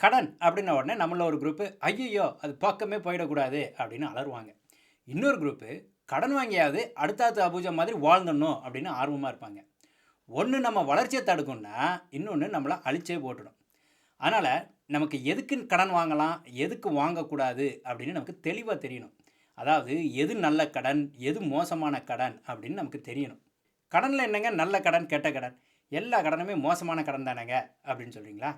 கடன் அப்படின்ன உடனே நம்மள ஒரு குரூப்பு ஐயையோ அது பக்கமே போயிடக்கூடாது அப்படின்னு அலறுவாங்க. இன்னொரு குரூப்பு கடன் வாங்கியாவது அடுத்தாத்து அபூஜா மாதிரி வாழ்ந்துடணும் அப்படின்னு ஆர்வமாக இருப்பாங்க. ஒன்று நம்ம வளர்ச்சியை தடுக்கும்னா இன்னொன்று நம்மளை அழிச்சே போட்டுடும். அதனால் நமக்கு எதுக்கு கடன் வாங்கலாம் எதுக்கு வாங்கக்கூடாது அப்படின்னு நமக்கு தெளிவாக தெரியணும். அதாவது எது நல்ல கடன் எது மோசமான கடன் அப்படின்னு நமக்கு தெரியணும். கடனில் என்னங்க நல்ல கடன் கெட்ட கடன்? எல்லா கடனுமே மோசமான கடன் தானேங்க அப்படின்னு சொல்கிறீங்களா?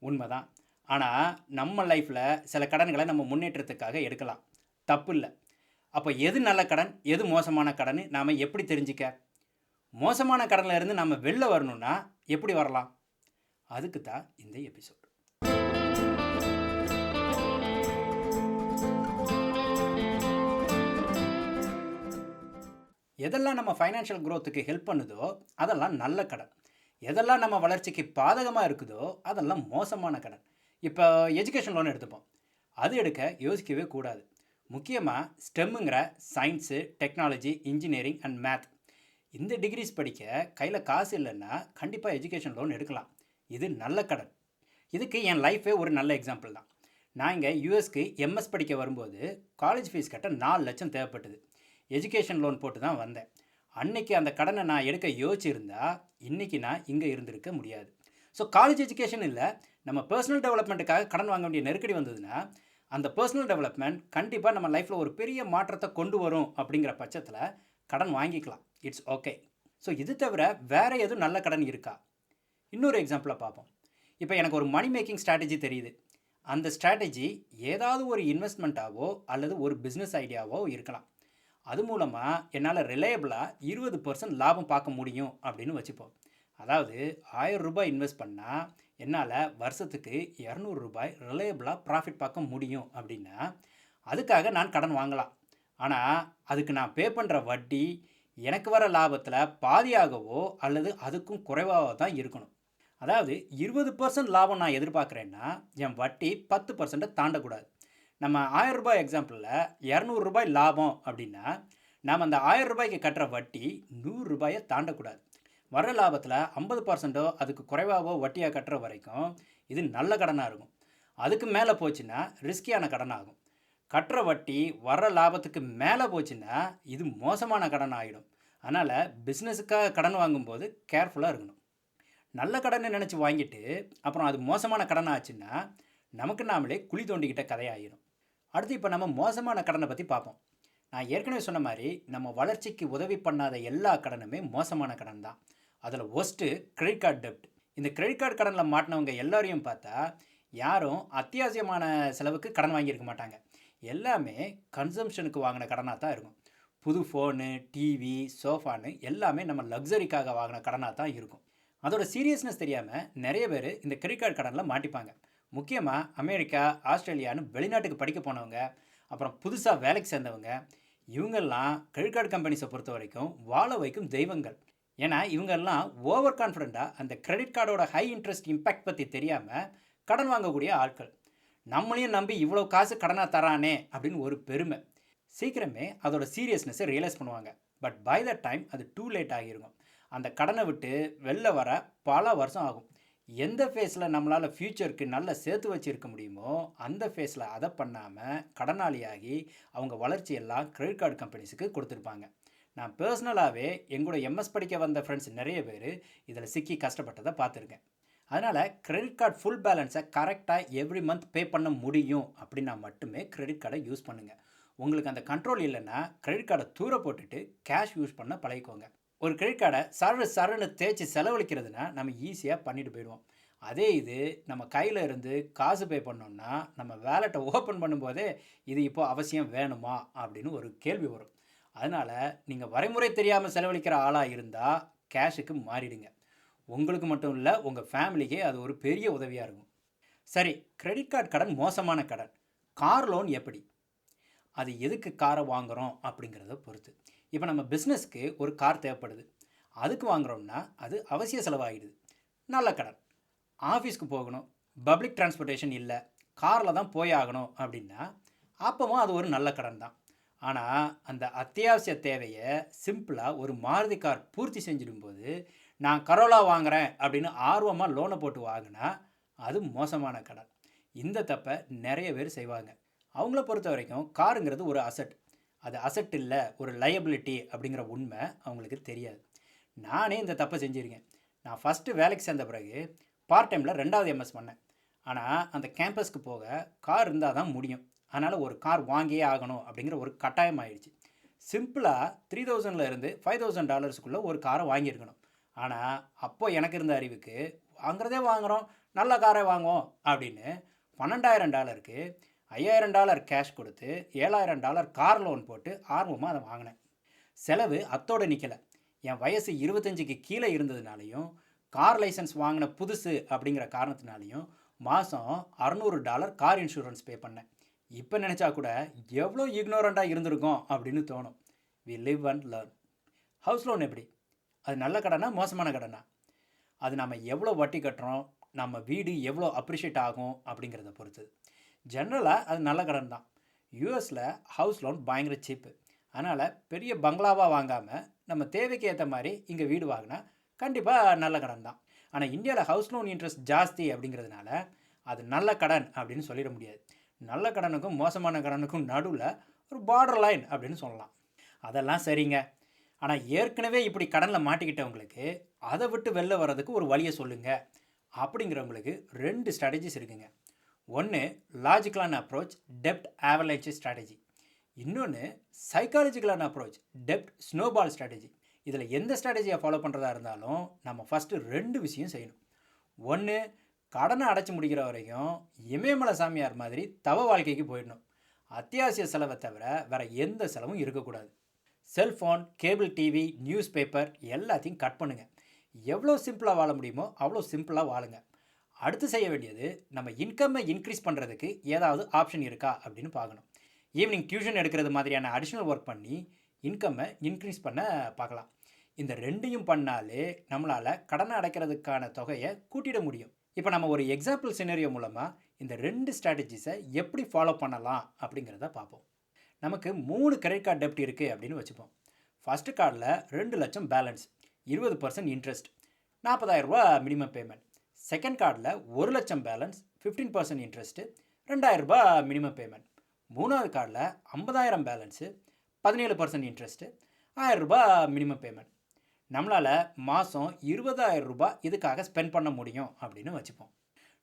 உண்மைதான். ஆனால் நம்ம லைஃப்பில் சில கடன்களை நம்ம முன்னேற்றத்துக்காக எடுக்கலாம், தப்பு இல்லை. அப்போ எது நல்ல கடன் எது மோசமான கடன் நாம் எப்படி தெரிஞ்சிக்க? மோசமான கடனில் இருந்து நம்ம வெளில வரணும்னா எப்படி வரலாம்? அதுக்கு தான் இந்த எபிசோட். எதெல்லாம் நம்ம ஃபைனான்ஷியல் க்ரோத்துக்கு ஹெல்ப் பண்ணுதோ அதெல்லாம் நல்ல கடன். எதெல்லாம் நம்ம வளர்ச்சிக்கு பாதகமாக இருக்குதோ அதெல்லாம் மோசமான கடன். இப்போ எஜுகேஷன் லோன் எடுத்துப்போம். அது எடுக்க யோசிக்கவே கூடாது. முக்கியமாக ஸ்டெம்முங்கிற science, technology, engineering and math இந்த டிகிரிஸ் படிக்க கையில் காசு இல்லைன்னா கண்டிப்பாக எஜுகேஷன் லோன் எடுக்கலாம். இது நல்ல கடன். இதுக்கு என் லைஃபே ஒரு நல்ல எக்ஸாம்பிள் தான். நான் இங்கே யூஎஸ்க்கு எம்எஸ் படிக்க வரும்போது காலேஜ் ஃபீஸ் கட்ட 4 லட்சம் தேவைப்பட்டது. எஜுகேஷன் லோன் போட்டு தான் வந்தேன். அன்னைக்கு அந்த கடனை நான் எடுக்க யோசிச்சிருந்தா இன்றைக்கி நான் இங்கே இருந்திருக்க முடியாது. ஸோ காலேஜ் எஜுகேஷன் இல்லை, நம்ம பர்சனல் டெவலப்மெண்ட்டுக்காக கடன் வாங்க வேண்டிய நெருக்கடி வந்ததுன்னா அந்த பர்சனல் டெவலப்மெண்ட் கண்டிப்பாக நம்ம லைஃப்பில் ஒரு பெரிய மாற்றத்தை கொண்டு வரும். அப்படிங்கிற பட்சத்தில் கடன் வாங்கிக்கலாம். It's okay. ஸோ இது தவிர வேறு எதுவும் நல்ல கடன் இருக்கா? இன்னொரு எக்ஸாம்பிளை பார்ப்போம். இப்போ எனக்கு ஒரு மணி மேக்கிங் ஸ்ட்ராட்டஜி தெரியுது. அந்த ஸ்ட்ராட்டஜி ஏதாவது ஒரு இன்வெஸ்ட்மெண்ட்டாவோ அல்லது ஒரு பிஸ்னஸ் ஐடியாவோ இருக்கலாம். அது மூலமாக என்னால் ரிலையபிளாக 20% லாபம் பார்க்க முடியும் அப்படின்னு வச்சுப்போம். அதாவது 1000 ரூபாய் இன்வெஸ்ட் பண்ணால் என்னால் வருஷத்துக்கு 200 ரூபாய் ரிலையபிளாக ப்ராஃபிட் பார்க்க முடியும் அப்படின்னா அதுக்காக நான் கடன் வாங்கலாம். ஆனால் அதுக்கு நான் பே பண்ணுற வட்டி எனக்கு வர லாபத்தில் பாதியாகவோ அல்லது அதுக்கும் குறைவாக தான் இருக்கணும். அதாவது 20% லாபம் நான் எதிர்பார்க்குறேன்னா என் வட்டி 10% தாண்டக்கூடாது. நம்ம 1000 ரூபாய் எக்ஸாம்பிளில் 200 ரூபாய் லாபம் அப்படின்னா நாம் அந்த 1000 ரூபாய்க்கு கட்டுற வட்டி 100 ரூபாயை தாண்டக்கூடாது. வர லாபத்தில் 50%ஓ அதுக்கு குறைவாகவோ வட்டியாக கட்டுற வரைக்கும் இது நல்ல கடனாக இருக்கும். அதுக்கு மேலே போச்சுன்னா ரிஸ்கியான கடன் ஆகும். கட்டுற வட்டி வர லாபத்துக்கு மேலே போச்சுன்னா இது மோசமான கடன் ஆகிடும். அதனால் பிஸ்னஸுக்காக கடன் வாங்கும்போது கேர்ஃபுல்லாக இருக்கணும். நல்ல கடனை நினச்சி வாங்கிட்டு அப்புறம் அது மோசமான கடன் ஆச்சுன்னா நமக்கு நாமளே குழி தோண்டிக்கிட்ட கதையாகிடும். அடுத்து இப்போ நம்ம மோசமான கடனை பற்றி பார்ப்போம். நான் ஏற்கனவே சொன்ன மாதிரி நம்ம வளர்ச்சிக்கு உதவி பண்ணாத எல்லா கடனுமே மோசமான கடன் தான். அதில் ஒஸ்ட்டு கிரெடிட் கார்டு டெப்ட். இந்த கிரெடிட் கார்டு கடனில் மாட்டினவங்க எல்லாரையும் பார்த்தா யாரும் அத்தியாவசியமான செலவுக்கு கடன் வாங்கியிருக்க மாட்டாங்க. எல்லாமே கன்சம்ஷனுக்கு வாங்கின கடனாக தான் இருக்கும். புது ஃபோனு, டிவி, சோஃபான்னு எல்லாமே நம்ம லக்ஸரிக்காக வாங்கின கடனாக தான் இருக்கும். அதோட சீரியஸ்னஸ் தெரியாமல் நிறைய பேர் இந்த கிரெடிட் கார்டு கடனில் மாட்டிப்பாங்க. முக்கியமாக அமெரிக்கா, ஆஸ்திரேலியான்னு வெளிநாட்டுக்கு படிக்க போனவங்க, அப்புறம் புதுசாக வேலைக்கு சேர்ந்தவங்க, இவங்கெல்லாம் கிரெடிட் கார்டு கம்பெனிஸை பொறுத்த வரைக்கும் வாழ வைக்கும் தெய்வங்கள். ஏன்னா இவங்கெல்லாம் ஓவர் கான்ஃபிடெண்ட்டாக அந்த கிரெடிட் கார்டோட ஹை இன்ட்ரெஸ்ட் இம்பேக்ட் பற்றி தெரியாமல் கடன் வாங்கக்கூடிய ஆட்கள். நம்மளையும் நம்பி இவ்வளோ காசு கடனாக தரானே அப்படின்னு ஒரு பெருமை. சீக்கிரமே அதோட சீரியஸ்னஸை ரியலைஸ் பண்ணுவாங்க. பட் பை த டைம் அது டூ லேட் ஆகிருக்கும். அந்த கடனை விட்டு வெளில வர பல வருஷம் ஆகும். எந்த ஃபேஸில் நம்மளால் ஃப்யூச்சருக்கு நல்லா சேர்த்து வச்சுருக்க முடியுமோ அந்த ஃபேஸில் அதை பண்ணாமல் கடனாளியாகி அவங்க வளர்ச்சியெல்லாம் கிரெடிட் கார்டு கம்பெனிஸுக்கு கொடுத்துருப்பாங்க. நான் பர்சனலாகவே எங்களோட எம்எஸ் படிக்க வந்த ஃப்ரெண்ட்ஸ் நிறைய பேர் இதில் சிக்கி கஷ்டப்பட்டதை பார்த்துருக்கேன். அதனால் கிரெடிட் கார்டு ஃபுல் பேலன்ஸை கரெக்டாக எவ்ரி மந்த் பே பண்ண முடியும் அப்படின்னா மட்டுமே கிரெடிட் கார்டை யூஸ் பண்ணுங்கள். உங்களுக்கு அந்த கண்ட்ரோல் இல்லைன்னா கிரெடிட் கார்டை தூர போட்டுட்டு கேஷ் யூஸ் பண்ண பழகிக்கோங்க. ஒரு கிரெடிட் கார்டை சரன்னு தேய்ச்சி செலவழிக்கிறதுனா நம்ம ஈஸியாக பண்ணிட்டு போயிடுவோம். அதே இது நம்ம கையில் இருந்து காசு பே பண்ணோம்னா நம்ம வேலெட்டை ஓப்பன் பண்ணும்போதே இது இப்போ அவசியம் வேணுமா அப்படின்னு ஒரு கேள்வி வரும். அதனால் நீங்கள் வரைமுறை தெரியாமல் செலவழிக்கிற ஆளாக இருந்தால் கேஷுக்கு மாறிடுங்க. உங்களுக்கு மட்டும் இல்லை, உங்கள் ஃபேமிலிக்கே அது ஒரு பெரிய உதவியாக இருக்கும். சரி, கிரெடிட் கார்டு கடன் மோசமான கடன். கார் லோன் எப்படி? அது எதுக்கு காரை வாங்குகிறோம் அப்படிங்கிறத பொறுத்து. இப்போ நம்ம பிஸ்னஸ்க்கு ஒரு கார் தேவைப்படுது, அதுக்கு வாங்குகிறோம்னா அது அவசிய செலவாகிடுது, நல்ல கடன். ஆஃபீஸ்க்கு போகணும், பப்ளிக் டிரான்ஸ்போர்ட்டேஷன் இல்லை, காரில் தான் போய் ஆகணும் அப்படின்னா அப்போவும் அது ஒரு நல்ல கடன் தான். ஆனால் அந்த அத்தியாவசிய தேவையை சிம்பிளாக ஒரு மாருதி கார் பூர்த்தி செஞ்சிடும்போது நான் கரோலா வாங்குகிறேன் அப்படின்னு ஆர்வமாக லோனை போட்டு வாங்கினா அது மோசமான கடன். இந்த தப்பை நிறைய பேர் செய்வாங்க. அவங்கள பொறுத்த வரைக்கும் காருங்கிறது ஒரு அசட். அது அசட் இல்லை, ஒரு லயபிலிட்டி அப்படிங்கிற உண்மை அவங்களுக்கு தெரியாது. நானே இந்த தப்பை செஞ்சுருக்கேன். நான் ஃபஸ்ட்டு வேலைக்கு சேர்ந்த பிறகு பார்ட் டைமில் 2வது எம்எஸ் பண்ணேன். ஆனால் அந்த கேம்பஸ்க்கு போக கார் இருந்தால் தான் முடியும். அதனால் ஒரு கார் வாங்கியே ஆகணும் அப்படிங்கிற ஒரு கட்டாயம் ஆயிடுச்சு. சிம்பிளாக $3000 $5000 ஒரு காரை வாங்கியிருக்கணும். ஆனால் அப்போ எனக்கு இருந்த அறிவுக்கு வாங்குறதே வாங்குகிறோம், நல்ல காரை வாங்குவோம் அப்படின்னு $12,000 $5,000 கேஷ் கொடுத்து $7,000 கார் லோன் போட்டு ஆர்வமாக அதை வாங்கினேன். செலவு அத்தோடு நிற்கலை. என் வயசு 25க்கு கீழே இருந்ததுனாலையும் கார் லைசன்ஸ் வாங்கின புதுசு அப்படிங்கிற காரணத்தினாலையும் மாதம் $600 கார் இன்சூரன்ஸ் பே பண்ணேன். இப்போ நினச்சா கூட எவ்வளோ இக்னோரண்ட்டாக இருந்திருக்கோம் அப்படின்னு தோணும். We live and learn. House loan எப்படி? அது நல்ல கடனா மோசமான கடனா? அது நம்ம எவ்வளோ வட்டி கட்டுறோம், நம்ம வீடு எவ்வளோ அப்ரிஷியேட் ஆகும் அப்படிங்கிறத பொறுத்து. ஜென்ரலாக அது நல்ல கடன் தான். யூஎஸில் ஹவுஸ் லோன் பயங்கர சீப்பு. அதனால் பெரிய பங்களாவாக வாங்காமல் நம்ம தேவைக்கு ஏற்ற மாதிரி இங்கே வீடு வாங்கினா கண்டிப்பாக நல்ல கடன் தான். ஆனால் இந்தியாவில் ஹவுஸ் லோன் இன்ட்ரெஸ்ட் ஜாஸ்தி அப்படிங்கிறதுனால அது நல்ல கடன் அப்படின்னு சொல்லிட முடியாது. நல்ல கடனுக்கும் மோசமான கடனுக்கும் நடுவில் ஒரு பார்டர் லைன் அப்படின்னு சொல்லலாம். அதெல்லாம் சரிங்க. ஆனால் ஏற்கனவே இப்படி கடனில் மாட்டிக்கிட்டவங்களுக்கு அதை விட்டு வெளில வர்றதுக்கு ஒரு வழியை சொல்லுங்கள் அப்படிங்கிறவங்களுக்கு 2 ஸ்ட்ராட்டஜிஸ் இருக்குங்க. ஒன்று லாஜிக்கலான அப்ரோச், டெப்ட் ஆவலேஜ் ஸ்ட்ராட்டஜி. இன்னொன்று சைக்காலஜிக்கலான அப்ரோச், டெப்ட் ஸ்னோபால் ஸ்ட்ராட்டஜி. இதில் எந்த ஸ்ட்ராட்டஜியை ஃபாலோ பண்ணுறதா இருந்தாலும் நம்ம ஃபஸ்ட்டு 2 விஷயம் செய்யணும். ஒன்று, கடனை அடைச்சி முடிக்கிற வரைக்கும் இமயமலை சாமியார் மாதிரி தவ வாழ்க்கைக்கு போயிடணும். அத்தியாவசிய செலவை தவிர வேறு எந்த செலவும் இருக்கக்கூடாது. Cellphone, cable TV, news paper எல்லாத்தையும் கட் பண்ணுங்கள். எவ்வளோ சிம்பிளாக வாழ முடியுமோ அவ்வளோ சிம்பிளாக வாழுங்க. அடுத்து செய்ய வேண்டியது நம்ம இன்கம்மை இன்க்ரீஸ் பண்ணுறதுக்கு ஏதாவது ஆப்ஷன் இருக்கா அப்படின்னு பார்க்கணும். ஈவினிங் டியூஷன் எடுக்கிறது மாதிரியான அடிஷ்னல் ஒர்க் பண்ணி இன்கம்மை இன்க்ரீஸ் பண்ண பார்க்கலாம். இந்த 2யும் பண்ணாலே நம்மளால் கடனை அடைக்கிறதுக்கான தொகையை கூட்டிட முடியும். இப்போ நம்ம ஒரு எக்ஸாம்பிள் சினரியோ மூலமாக இந்த 2 ஸ்ட்ராட்டஜிஸை எப்படி ஃபாலோ பண்ணலாம் அப்படிங்கிறத பார்ப்போம். நமக்கு 3 கிரெடிட் கார்டு டெப்ட் இருக்குது அப்படின்னு வச்சுப்போம். ஃபஸ்ட்டு கார்டில் 2 லட்சம் balance, 20% interest, $40,000 minimum payment. Second கார்டில் 1 லட்சம் பேலன்ஸ், 15% இன்ட்ரெஸ்ட்டு, $2,000 மினிமம் பேமெண்ட். மூணாவது கார்டில் 50,000 பேலன்ஸு, 17% இன்ட்ரெஸ்ட்டு, $1,000 மினிமம் பேமெண்ட். நம்மளால் மாதம் $20,000 இதுக்காக ஸ்பெண்ட் பண்ண முடியும் அப்படின்னு வச்சுப்போம்.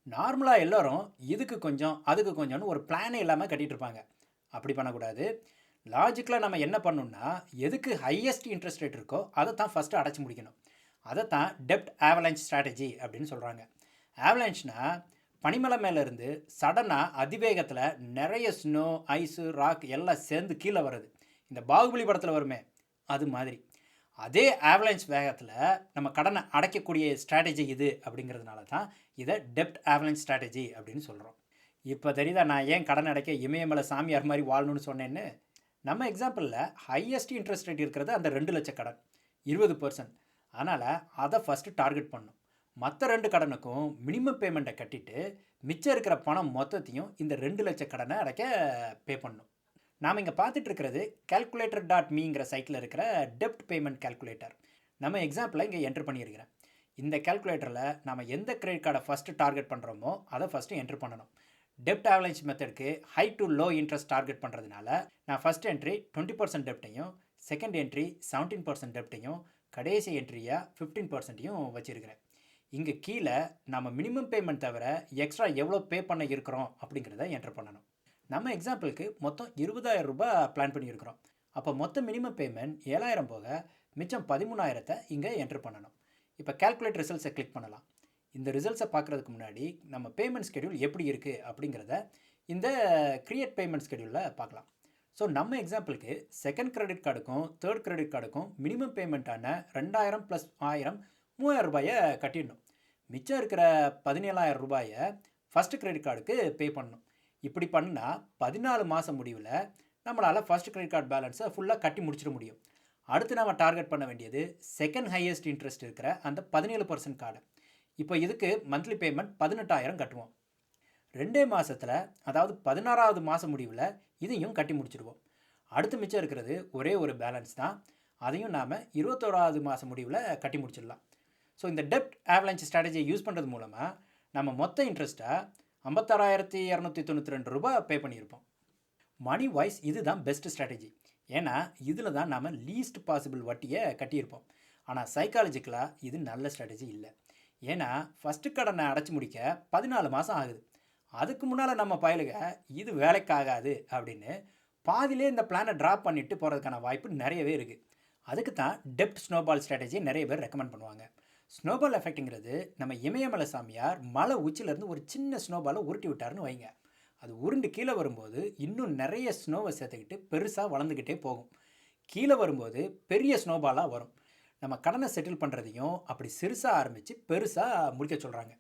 நார்மலாக எல்லோரும் இதுக்கு கொஞ்சம் அதுக்கு கொஞ்சம்னு ஒரு பிளானே இல்லாமல் கட்டிகிட்டு இருப்பாங்க. அப்படி பண்ணக்கூடாது. லாஜிக்கலாக நம்ம என்ன பண்ணணும்னா, எதுக்கு ஹையஸ்ட் இன்ட்ரெஸ்ட் ரேட் இருக்கோ அதை தான் ஃபஸ்ட்டு அடைச்சி முடிக்கணும். அதை தான் டெப்ட் ஆவலான்ச் ஸ்ட்ராட்டஜி அப்படின்னு சொல்கிறாங்க. ஆவலான்ச்னால் பனிமலை மேலேருந்து சடனாக அதிவேகத்தில் நிறைய ஸ்னோ, ஐஸு, ராக் எல்லாம் சேர்ந்து கீழே வருது. இந்த பாகுபலி படத்தில் வருமே அது மாதிரி. அதே ஆவலான்ச் வேகத்தில் நம்ம கடனை அடைக்கக்கூடிய ஸ்ட்ராட்டஜி இது அப்படிங்கிறதுனால தான் இதை டெப்ட் ஆவலான்ச் ஸ்ட்ராட்டஜி அப்படின்னு சொல்கிறோம். இப்போ தெரியுதா நான் ஏன் கடன் அடைக்க இமயமலை சாமியார் மாதிரி வாழணும்னு சொன்னேன்னு? நம்ம எக்ஸாம்பிளில் ஹையஸ்ட் இன்ட்ரெஸ்ட் ரேட் இருக்கிறது அந்த 2 லட்ச கடன், 20%. அதனால் அதை ஃபஸ்ட்டு டார்கெட் பண்ணணும். மற்ற 2 கடனுக்கும் மினிமம் பேமெண்ட்டை கட்டிட்டு மிச்சம் இருக்கிற பணம் மொத்தத்தையும் இந்த 2 லட்ச கடனை அடைக்க பே பண்ணணும். நாம் இங்கே பார்த்துட்டு இருக்கிறது calculator.meங்கிற சைட்டில் இருக்கிற டெப்ட் பேமெண்ட் கால்குலேட்டர். நம்ம எக்ஸாம்பிளை இங்கே என்ட்ரு பண்ணியிருக்கிறேன். இந்த கால்குலேட்டரில் நம்ம எந்த கிரெடிட் கார்டை ஃபஸ்ட்டு டார்கெட் பண்ணுறோமோ அதை ஃபஸ்ட்டு என்ட்ரு பண்ணணும். டெப்ட் ஆவலான்ச் மெத்தடுக்கு high to low interest target பண்ணுறதுனால நான் ஃபஸ்ட் என்ட்ரி 20% டெப்ட்டையும், செகண்ட் என்ட்ரி 17% டெப்ட்டையும், கடைசி என்ட்ரியாக 15%யும் வச்சுருக்கிறேன். இங்கே கீழே நம்ம மினிமம் பேமெண்ட் தவிர எக்ஸ்ட்ரா எவ்வளோ பே பண்ண இருக்கிறோம் அப்படிங்கிறத என்ட்ரு பண்ணணும். நம்ம எக்ஸாம்பிளுக்கு மொத்தம் $20,000 பிளான் பண்ணியிருக்கிறோம். அப்போ மொத்த மினிமம் பேமெண்ட் 7,000 போக மிச்சம் 13,000 இங்கே என்ட்ரு பண்ணணும். இப்போ கால்குலேட் ரிசல்ட்ஸை கிளிக் பண்ணலாம். இந்த ரிசல்ட்ஸை பார்க்குறதுக்கு முன்னாடி நம்ம பேமெண்ட் ஸ்கெடியூல் எப்படி இருக்குது அப்படிங்கிறத இந்த க்ரியேட் பேமெண்ட் ஸ்கெடியூலில் பார்க்கலாம். ஸோ நம்ம எக்ஸாம்பிளுக்கு செகண்ட் கிரெடிட் கார்டுக்கும் தேர்ட் கிரெடிட் கார்டுக்கும் மினிமம் பேமெண்ட்டான 2,000 + 1,000 $3,000 கட்டிடணும். மிச்சம் இருக்கிற $17,000 ஃபஸ்ட்டு கிரெடிட் கார்டுக்கு பே பண்ணணும். இப்படி பண்ணால் 14 மாதம் முடிவில் நம்மளால் ஃபஸ்ட் கிரெடிட் கார்டு பேலன்ஸை ஃபுல்லாக கட்டி முடிச்சிட முடியும். அடுத்து நம்ம டார்கெட் பண்ண வேண்டியது செகண்ட் ஹையஸ்ட் இன்ட்ரெஸ்ட் இருக்கிற அந்த 17% கார்டு. இப்போ இதுக்கு மந்த்லி பேமெண்ட் 18,000 கட்டுவோம். 2 மாதத்தில், அதாவது 16வது மாதம் முடிவில் இதையும் கட்டி முடிச்சிடுவோம். அடுத்து மிச்சம் இருக்கிறது ஒரே ஒரு பேலன்ஸ் தான். அதையும் நாம் 21வது மாதம் முடிவில் கட்டி முடிச்சிடலாம். ஸோ இந்த டெப்ட் ஆவலான்ச் ஸ்ட்ராட்டஜியை யூஸ் பண்ணுறது மூலமாக நம்ம மொத்த இன்ட்ரெஸ்ட்டை ₹56,292 பே பண்ணியிருப்போம். மணி வைஸ் இதுதான் பெஸ்ட் ஸ்ட்ராட்டஜி. ஏன்னா இதில் தான் நாம் லீஸ்ட் பாசிபிள் வட்டியை கட்டியிருப்போம். ஆனால் சைக்காலஜிக்கலாக இது நல்ல ஸ்ட்ராட்டஜி இல்லை. ஏன்னா ஃபஸ்ட்டு கடனை அடைச்சி முடிக்க 14 மாதம் ஆகுது. அதுக்கு முன்னால் நம்ம பயலுக இது வேலைக்காகாது அப்படின்னு பாதிலே இந்த பிளானை ட்ராப் பண்ணிவிட்டு போகிறதுக்கான வாய்ப்பு நிறையவே இருக்குது. அதுக்கு தான் டெப்ட் ஸ்னோபால் ஸ்ட்ராட்டஜியை நிறைய பேர் ரெக்கமெண்ட் பண்ணுவாங்க. ஸ்னோபால் எஃபெக்ட்டுங்கிறது நம்ம இமயமலை சாமியார் மலை உச்சிலேருந்து ஒரு சின்ன ஸ்னோபாலை உருட்டி விட்டாருன்னு வைங்க. அது உருண்டு கீழே வரும்போது இன்னும் நிறைய ஸ்னோவை சேர்த்துக்கிட்டு பெருசாக வளர்ந்துக்கிட்டே போகும். கீழே வரும்போது பெரிய ஸ்னோபாலாக வரும். நம்ம கடனை செட்டில் பண்ணுறதையும் அப்படி சிறுசாக ஆரம்பித்து பெருசாக முடிக்க சொல்கிறாங்க.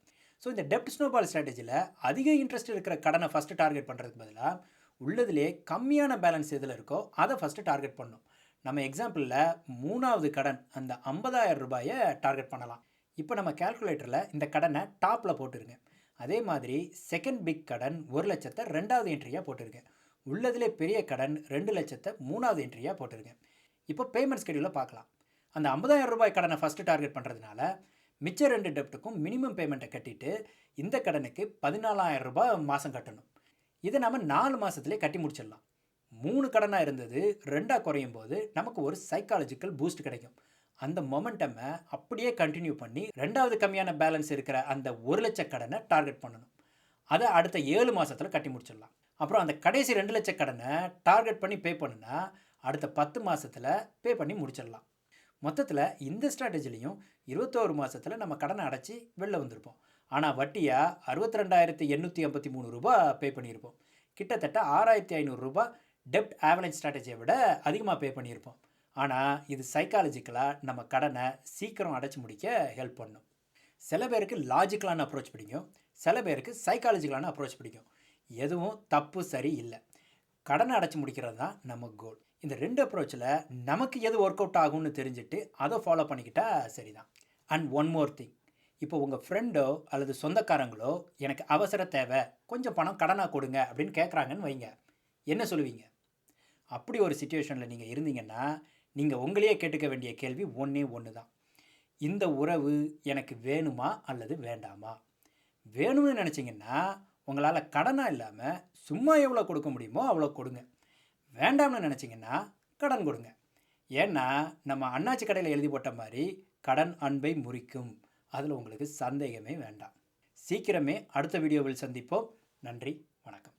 ஸோ இந்த டெப்ட் ஸ்னோபால் ஸ்ட்ராட்டஜியில் அதிக இன்ட்ரெஸ்ட் இருக்கிற கடனை ஃபஸ்ட்டு டார்கெட் பண்ணுறதுக்கு பதிலாக உள்ளதுலே கம்மியான பேலன்ஸ் எதில் இருக்கோ அதை ஃபஸ்ட்டு டார்கெட் பண்ணணும். நம்ம எக்ஸாம்பிளில் 3வது கடன் அந்த ₹50,000 டார்கெட் பண்ணலாம். இப்போ நம்ம கேல்குலேட்டரில் இந்த கடனை டாப்பில் போட்டுருங்க. அதே மாதிரி செகண்ட் பிக் கடன் 1,00,000 2வது என்ட்ரியாக போட்டிருக்கேன். உள்ளதிலே பெரிய கடன் 2,00,000 3வது என்ட்ரியாக போட்டிருக்கேன். இப்போ பேமெண்ட் ஸ்கெடியூலை பார்க்கலாம். அந்த ₹50,000 கடனை ஃபஸ்ட்டு டார்கெட் பண்ணுறதுனால மிச்ச 2 டெப்ட்டுக்கும் மினிமம் பேமெண்ட்டை கட்டிட்டு இந்த கடனுக்கு ₹14,000 மாதம் கட்டணும். இதை நம்ம 4 மாதத்துலேயே கட்டி முடிச்சிடலாம். 3 கடனாக இருந்தது 2ஆக குறையும் போது நமக்கு ஒரு சைக்காலஜிக்கல் பூஸ்ட் கிடைக்கும். அந்த மொமெண்டமை அப்படியே கண்டினியூ பண்ணி 2வது கம்மியான பேலன்ஸ் இருக்கிற அந்த 1,00,000 கடனை டார்கெட் பண்ணணும். அதை அடுத்த 7 மாதத்தில் கட்டி முடிச்சிடலாம். அப்புறம் அந்த கடைசி 2,00,000 கடனை டார்கெட் பண்ணி பே பண்ணுனா அடுத்த 10 மாதத்தில் பே பண்ணி முடிச்சிடலாம். மொத்தத்தில் இந்த ஸ்ட்ராட்டஜிலையும் 21 மாதத்தில் நம்ம கடனை அடைச்சி வெளில வந்திருப்போம். ஆனால் வட்டியாக ₹62,853 பே பண்ணியிருப்போம். கிட்டத்தட்ட ₹6,500 டெப்ட் ஆவரேஜ் ஸ்ட்ராட்டஜியை விட அதிகமாக பே பண்ணியிருப்போம். ஆனால் இது சைக்காலஜிக்கலாக நம்ம கடனை சீக்கிரம் அடைச்சி முடிக்க ஹெல்ப் பண்ணும். சில பேருக்கு லாஜிக்கலான அப்ரோச் பிடிக்கும், சில பேருக்கு சைக்காலஜிக்கலான அப்ரோச் பிடிக்கும். எதுவும் தப்பு சரி இல்லை. கடனை அடைச்சி முடிக்கிறது தான் நம்ம கோல். இந்த 2 அப்ரோச்சில் நமக்கு எது ஒர்க் அவுட் ஆகும்னு தெரிஞ்சுட்டு அதை ஃபாலோ பண்ணிக்கிட்டா சரிதான். அண்ட் ஒன் மோர் திங், இப்போ உங்கள் ஃப்ரெண்டோ அல்லது சொந்தக்காரங்களோ எனக்கு அவசர தேவை, கொஞ்சம் பணம் கடனாக கொடுங்க அப்படின்னு கேட்குறாங்கன்னு வைங்க. என்ன சொல்லுவீங்க? அப்படி ஒரு சிச்சுவேஷனில் நீங்கள் இருந்தீங்கன்னா நீங்கள் உங்களையே கேட்டுக்க வேண்டிய கேள்வி ஒன்றே ஒன்று தான். இந்த உறவு எனக்கு வேணுமா அல்லது வேண்டாமா? வேணும்னு நினச்சிங்கன்னா உங்களால் கடனாக இல்லாமல் சும்மா எவ்வளோ கொடுக்க முடியுமோ அவ்வளோ கொடுங்க. வேண்டாம்னு நினச்சிங்கன்னா கடன் கொடுங்க. ஏன்னா நம்ம அண்ணாச்சி கடையில் எழுதி போட்ட மாதிரி கடன் அன்பை முறிக்கும். அதில் உங்களுக்கு சந்தேகமே வேண்டாம். சீக்கிரமே அடுத்த வீடியோவில் சந்திப்போம். நன்றி, வணக்கம்.